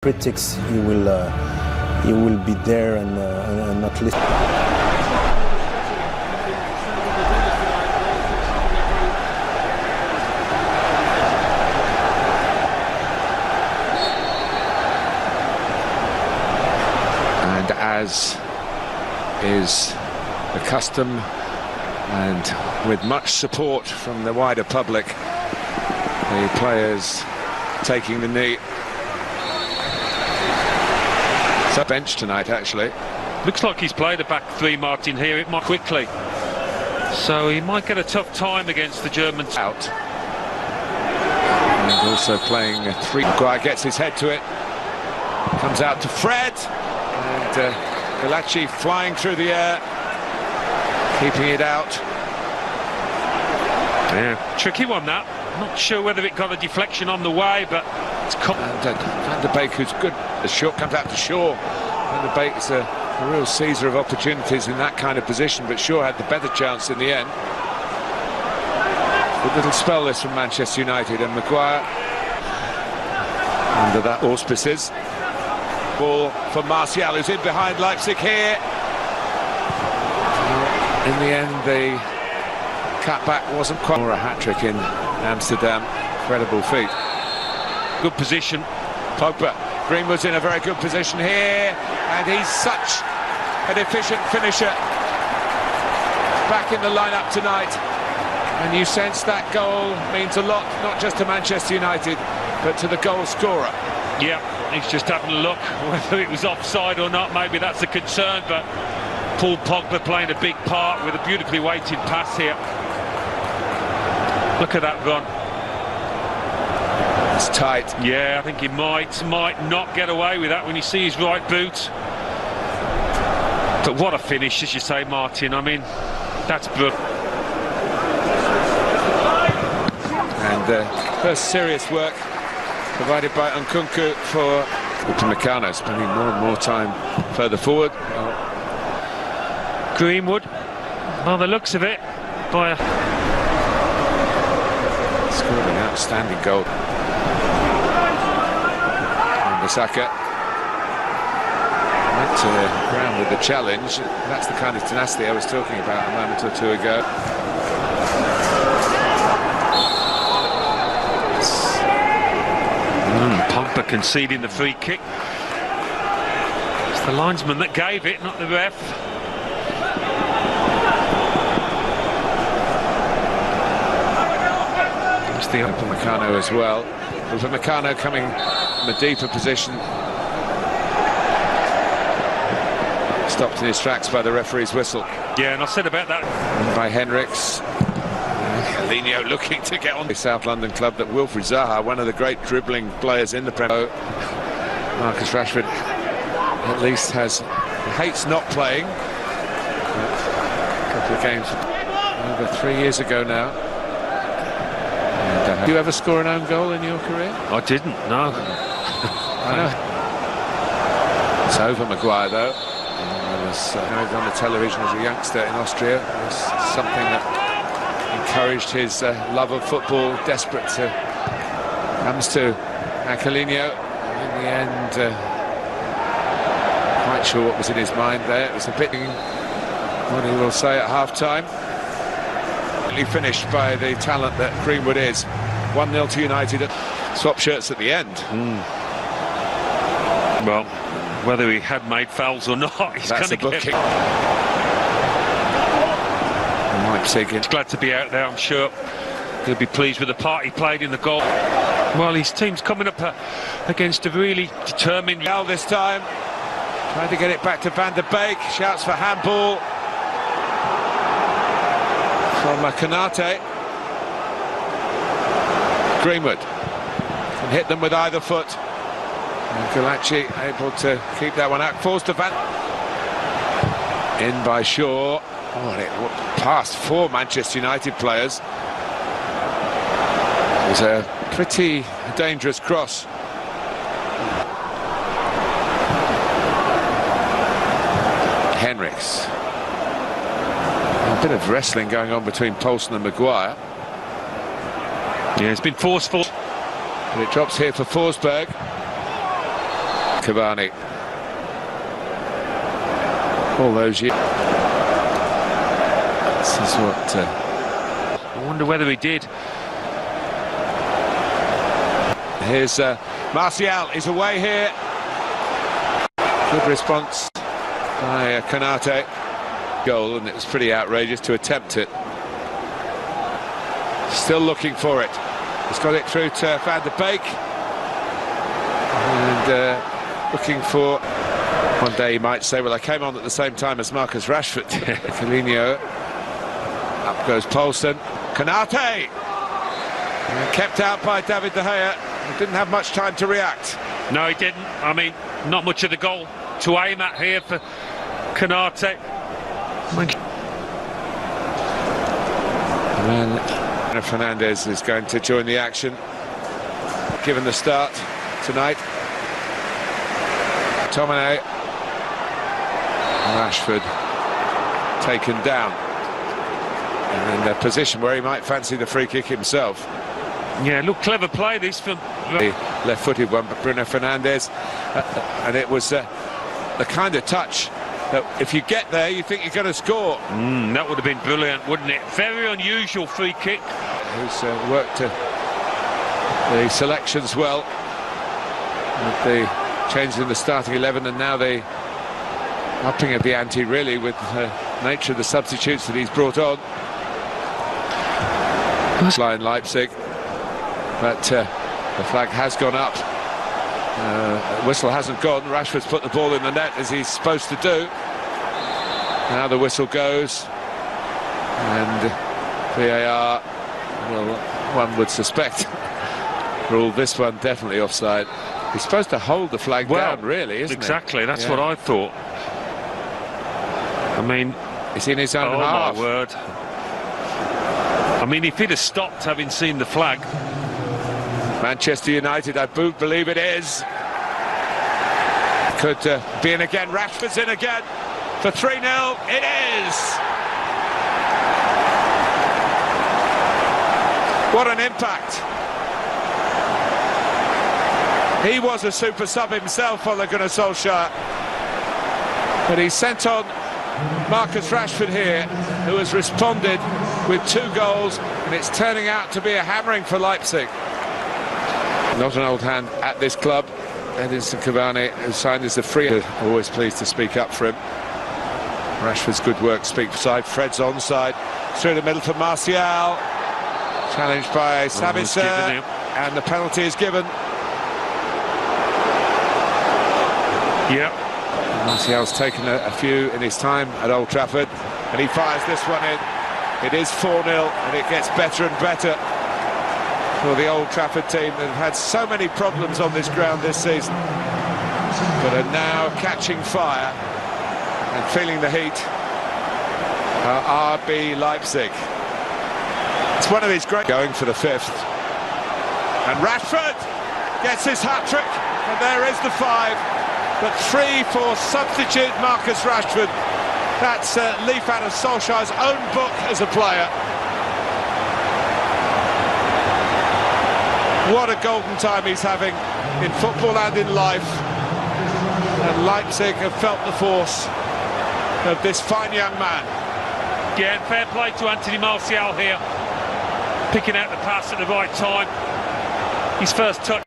critics, you will be there and not listen. And as is the custom, and with much support from the wider public, the players taking the knee. So bench tonight, actually. Looks like he's played a back three, Martin, here. It might quickly. So he might get a tough time against the Germans. Out. And also playing a three. Maguire gets his head to it. Comes out to Fred. And Highlights flying through the air. Keeping it out. Yeah, tricky one that. Not sure whether it got a deflection on the way, but it's and Van der Beek, who's good. The shot comes out to Shaw. Van der Beek is a real seizer of opportunities in that kind of position, but Shaw had the better chance in the end. Good little spell this from Manchester United, and Maguire under that auspices. Ball for Martial, who's in behind Leipzig here. In the end, the cutback wasn't quite. Or a hat-trick in Amsterdam. Incredible feat. Good position. Pogba. Greenwood's in a very good position here, and he's such an efficient finisher. Back in the lineup tonight, and you sense that goal means a lot, not just to Manchester United, but to the goal scorer. Yeah, he's just having a look whether it was offside or not. Maybe that's a concern, but Paul Pogba playing a big part with a beautifully weighted pass here. Look at that run. It's tight. Yeah, I think he might not get away with that when you see his right boot. But what a finish, as you say, Martin. I mean, that's good. And first serious work provided by Nkunku for Upamecano, spending more and more time further forward. Greenwood, by the looks of it, scored an outstanding goal. Saka went to the ground with the challenge. That's the kind of tenacity I was talking about a moment or two ago. Pogba conceding the free kick. It's the linesman that gave it, not the ref. It's the Upamecano as well. Upamecano coming from a deeper position. Stopped in his tracks by the referee's whistle. Yeah, and I said about that. And by Henriks. Calino looking to get on the South London club that Wilfried Zaha, one of the great dribbling players in the Premier League. Marcus Rashford at least hates not playing. A couple of games over 3 years ago now. Did you ever score an own goal in your career? I didn't, no. I know. It's over Maguire, though. I was on the television as a youngster in Austria. It was something that encouraged his love of football, desperate to comes to Calino. In the end, quite sure what was in his mind there. It was a bit what he will say at half-time. Finished by the talent that Greenwood is. 1-0 to United. Swap shirts at the end. Well, whether he had made fouls or not, he's going to get it. Leipzig. He's glad to be out there, I'm sure. He'll be pleased with the part he played in the goal. Well, his team's coming up against a really determined... Now this time, trying to get it back to Van der Beek. Shouts for handball from Konate. Greenwood can hit them with either foot. And Highlights able to keep that one out. Falls to Van. In by Shaw. Oh, it passed 4 Manchester United players. It was a pretty dangerous cross. Henriks. A bit of wrestling going on between Poulsen and Maguire. Yeah, it's been forceful. And it drops here for Forsberg. Cavani. All those years. This is what... I wonder whether he did. Here's Martial is away here. Good response by Konate. Goal, and it was pretty outrageous to attempt it. Still looking for it. He's got it through to Van der Beek. And looking for... One day he might say, well, I came on at the same time as Marcus Rashford. Coutinho. Up goes Poulsen. Konate! And kept out by David De Gea. He didn't have much time to react. No, he didn't. I mean, not much of the goal to aim at here for Konate. And then Fernandes is going to join the action, given the start tonight. Tomine. Rashford taken down. And in a position where he might fancy the free kick himself. Yeah, look, clever play this from... The left-footed one, but Bruno Fernandes. And it was the kind of touch that if you get there, you think you're going to score. That would have been brilliant, wouldn't it? Very unusual free kick. Who's worked the selections well. With the change in the starting 11 and now the upping of the ante, really, with the nature of the substitutes that he's brought on. Line Leipzig, but the flag has gone up. Whistle hasn't gone. Rashford's put the ball in the net as he's supposed to do. Now the whistle goes, and VAR, well, one would suspect, ruled this one definitely offside. He's supposed to hold the flag down, really, isn't exactly, he? That's what I thought. I mean, it's in his own half. Oh, my word. I mean, if he'd have stopped having seen the flag. Manchester United, I believe it is. Could be in again. Rashford's in again for 3-0. It is. What an impact. He was a super sub himself, Ole Gunnar Solskjaer. But he sent on Marcus Rashford here, who has responded with 2 goals, and it's turning out to be a hammering for Leipzig. Not an old hand at this club. Edinson Cavani, who signed as the free. Always pleased to speak up for him. Rashford's good work speaks side. Fred's onside. Through the middle for Martial. Challenged by Sabitzer, and the penalty is given. Yep. Martial's taken a few in his time at Old Trafford, and he fires this one in. It is 4-0, and it gets better and better for the Old Trafford team that have had so many problems on this ground this season, but are now catching fire and feeling the heat. RB Leipzig. It's one of his great... Going for the 5th. And Rashford gets his hat-trick, and there is the 5. But 3 for substitute Marcus Rashford. That's leaf out of Solskjaer's own book as a player. What a golden time he's having in football and in life. And Leipzig have felt the force of this fine young man. Yeah, and fair play to Anthony Martial here. Picking out the pass at the right time. His first touch.